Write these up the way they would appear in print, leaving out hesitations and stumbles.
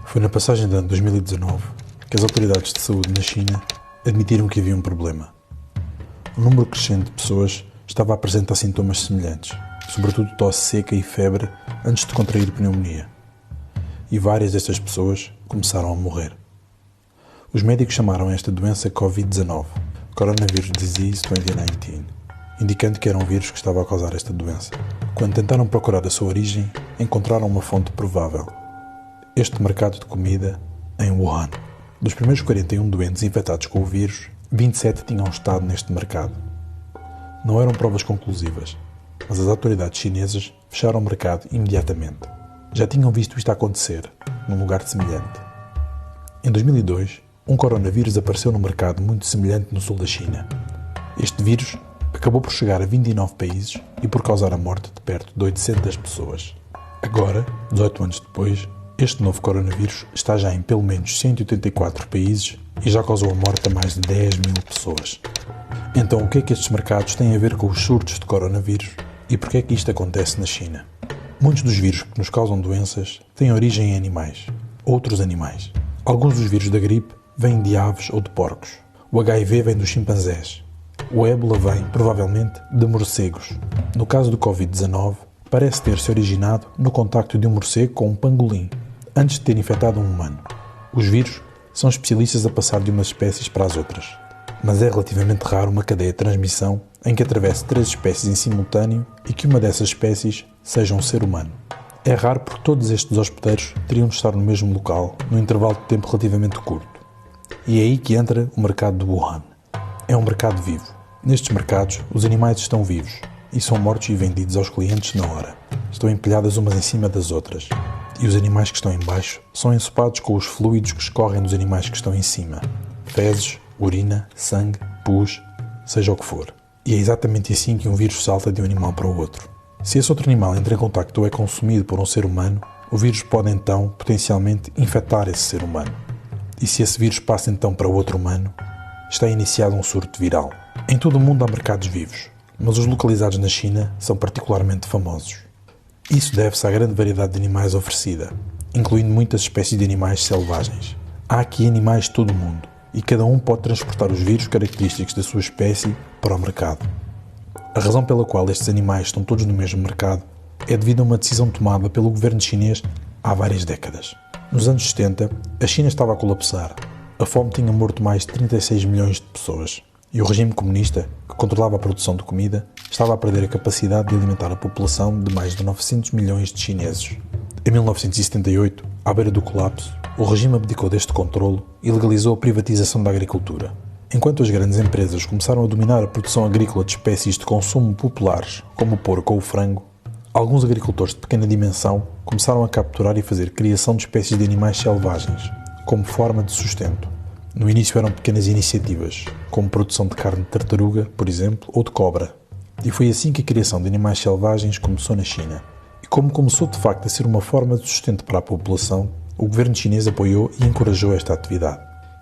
Foi na passagem de ano 2019 que as autoridades de saúde na China admitiram que havia um problema. Um número crescente de pessoas estava a apresentar sintomas semelhantes, sobretudo tosse seca e febre antes de contrair pneumonia. E várias destas pessoas começaram a morrer. Os médicos chamaram esta doença Covid-19, Coronavirus Disease 2019, indicando que era um vírus que estava a causar esta doença. Quando tentaram procurar a sua origem, encontraram uma fonte provável: este mercado de comida em Wuhan. Dos primeiros 41 doentes infectados com o vírus, 27 tinham estado neste mercado. Não eram provas conclusivas, mas as autoridades chinesas fecharam o mercado imediatamente. Já tinham visto isto acontecer, num lugar semelhante. Em 2002, um coronavírus apareceu no mercado muito semelhante no sul da China. Este vírus acabou por chegar a 29 países e por causar a morte de perto de 800 pessoas. Agora, 18 anos depois, este novo coronavírus está já em pelo menos 184 países e já causou a morte a mais de 10 mil pessoas. Então, o que é que estes mercados têm a ver com os surtos de coronavírus e por que é que isto acontece na China? Muitos dos vírus que nos causam doenças têm origem em animais, outros animais. Alguns dos vírus da gripe vêm de aves ou de porcos. O HIV vem dos chimpanzés. O ébola vem, provavelmente, de morcegos. No caso do Covid-19, parece ter se originado no contacto de um morcego com um pangolim, antes de ter infectado um humano. Os vírus são especialistas a passar de umas espécies para as outras, mas é relativamente raro uma cadeia de transmissão em que atravesse 3 espécies em simultâneo e que uma dessas espécies seja um ser humano. É raro porque todos estes hospedeiros teriam de estar no mesmo local, num intervalo de tempo relativamente curto. E é aí que entra o mercado de Wuhan. É um mercado vivo. Nestes mercados, os animais estão vivos e são mortos e vendidos aos clientes na hora. Estão empilhadas umas em cima das outras. E os animais que estão em baixo são ensopados com os fluidos que escorrem dos animais que estão em cima. Fezes, urina, sangue, pus, seja o que for. E é exatamente assim que um vírus salta de um animal para o outro. Se esse outro animal entra em contacto ou é consumido por um ser humano, o vírus pode então, potencialmente, infectar esse ser humano. E se esse vírus passa então para outro humano, está iniciado um surto viral. Em todo o mundo há mercados vivos, mas os localizados na China são particularmente famosos. Isso deve-se à grande variedade de animais oferecida, incluindo muitas espécies de animais selvagens. Há aqui animais de todo o mundo, e cada um pode transportar os vírus característicos da sua espécie para o mercado. A razão pela qual estes animais estão todos no mesmo mercado é devido a uma decisão tomada pelo governo chinês há várias décadas. Nos anos 70, a China estava a colapsar. A fome tinha morto mais de 36 milhões de pessoas. E o regime comunista, que controlava a produção de comida, estava a perder a capacidade de alimentar a população de mais de 900 milhões de chineses. Em 1978, à beira do colapso, o regime abdicou deste controlo e legalizou a privatização da agricultura. Enquanto as grandes empresas começaram a dominar a produção agrícola de espécies de consumo populares, como o porco ou o frango, alguns agricultores de pequena dimensão começaram a capturar e fazer criação de espécies de animais selvagens, como forma de sustento. No início eram pequenas iniciativas, como produção de carne de tartaruga, por exemplo, ou de cobra. E foi assim que a criação de animais selvagens começou na China. E como começou de facto a ser uma forma de sustento para a população, o governo chinês apoiou e encorajou esta atividade.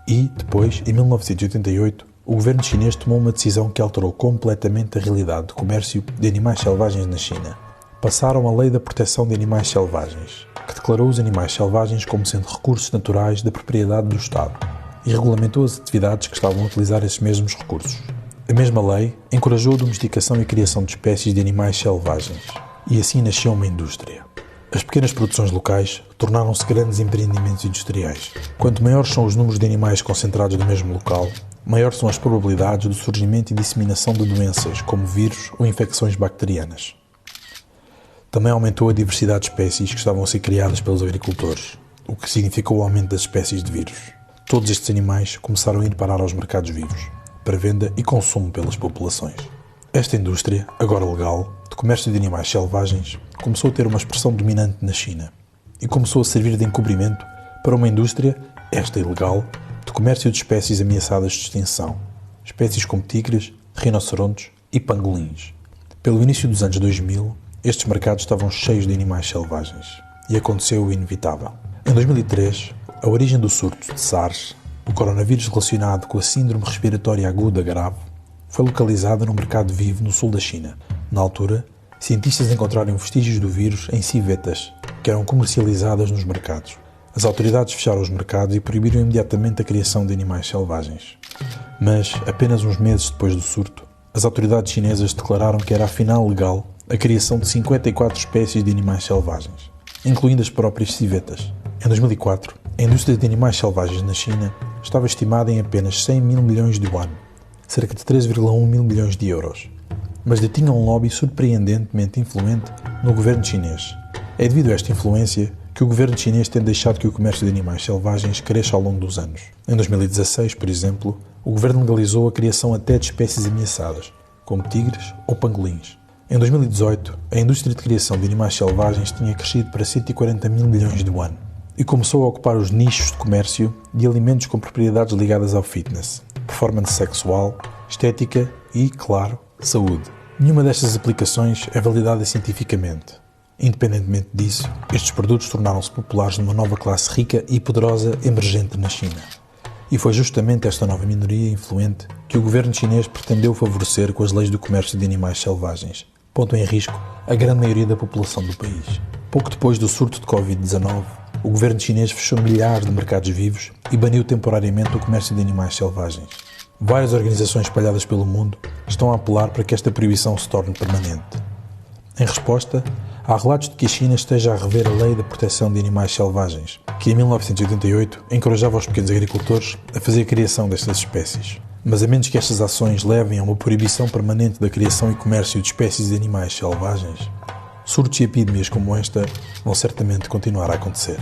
E, depois, em 1988, o governo chinês tomou uma decisão que alterou completamente a realidade do comércio de animais selvagens na China. Passaram a Lei da Proteção de Animais Selvagens, que declarou os animais selvagens como sendo recursos naturais da propriedade do Estado, e regulamentou as atividades que estavam a utilizar esses mesmos recursos. A mesma lei encorajou a domesticação e criação de espécies de animais selvagens, e assim nasceu uma indústria. As pequenas produções locais tornaram-se grandes empreendimentos industriais. Quanto maiores são os números de animais concentrados no mesmo local, maiores são as probabilidades do surgimento e disseminação de doenças, como vírus ou infecções bacterianas. Também aumentou a diversidade de espécies que estavam a ser criadas pelos agricultores, o que significou o aumento das espécies de vírus. Todos estes animais começaram a ir parar aos mercados vivos, para venda e consumo pelas populações. Esta indústria, agora legal, de comércio de animais selvagens, começou a ter uma expressão dominante na China e começou a servir de encobrimento para uma indústria, esta ilegal, de comércio de espécies ameaçadas de extinção, espécies como tigres, rinocerontes e pangolins. Pelo início dos anos 2000, estes mercados estavam cheios de animais selvagens e aconteceu o inevitável. Em 2003, a origem do surto de SARS, o coronavírus relacionado com a síndrome respiratória aguda grave, foi localizada no mercado vivo no sul da China. Na altura, cientistas encontraram vestígios do vírus em civetas, que eram comercializadas nos mercados. As autoridades fecharam os mercados e proibiram imediatamente a criação de animais selvagens. Mas, apenas uns meses depois do surto, as autoridades chinesas declararam que era afinal legal a criação de 54 espécies de animais selvagens, incluindo as próprias civetas. Em 2004, a indústria de animais selvagens na China estava estimada em apenas 100 mil milhões de yuan, cerca de 3,1 mil milhões de euros, mas detinha um lobby surpreendentemente influente no governo chinês. É devido a esta influência que o governo chinês tem deixado que o comércio de animais selvagens cresça ao longo dos anos. Em 2016, por exemplo, o governo legalizou a criação até de espécies ameaçadas, como tigres ou pangolins. Em 2018, a indústria de criação de animais selvagens tinha crescido para 140 mil milhões de yuan e começou a ocupar os nichos de comércio de alimentos com propriedades ligadas ao fitness, performance sexual, estética e, claro, saúde. Nenhuma destas aplicações é validada cientificamente. Independentemente disso, estes produtos tornaram-se populares numa nova classe rica e poderosa emergente na China. E foi justamente esta nova minoria influente que o governo chinês pretendeu favorecer com as leis do comércio de animais selvagens, pondo em risco a grande maioria da população do país. Pouco depois do surto de Covid-19, o governo chinês fechou milhares de mercados vivos e baniu temporariamente o comércio de animais selvagens. Várias organizações espalhadas pelo mundo estão a apelar para que esta proibição se torne permanente. Em resposta, há relatos de que a China esteja a rever a Lei da Proteção de Animais Selvagens, que em 1988 encorajava os pequenos agricultores a fazer a criação destas espécies. Mas a menos que estas ações levem a uma proibição permanente da criação e comércio de espécies de animais selvagens, surtos e epidemias como esta vão certamente continuar a acontecer.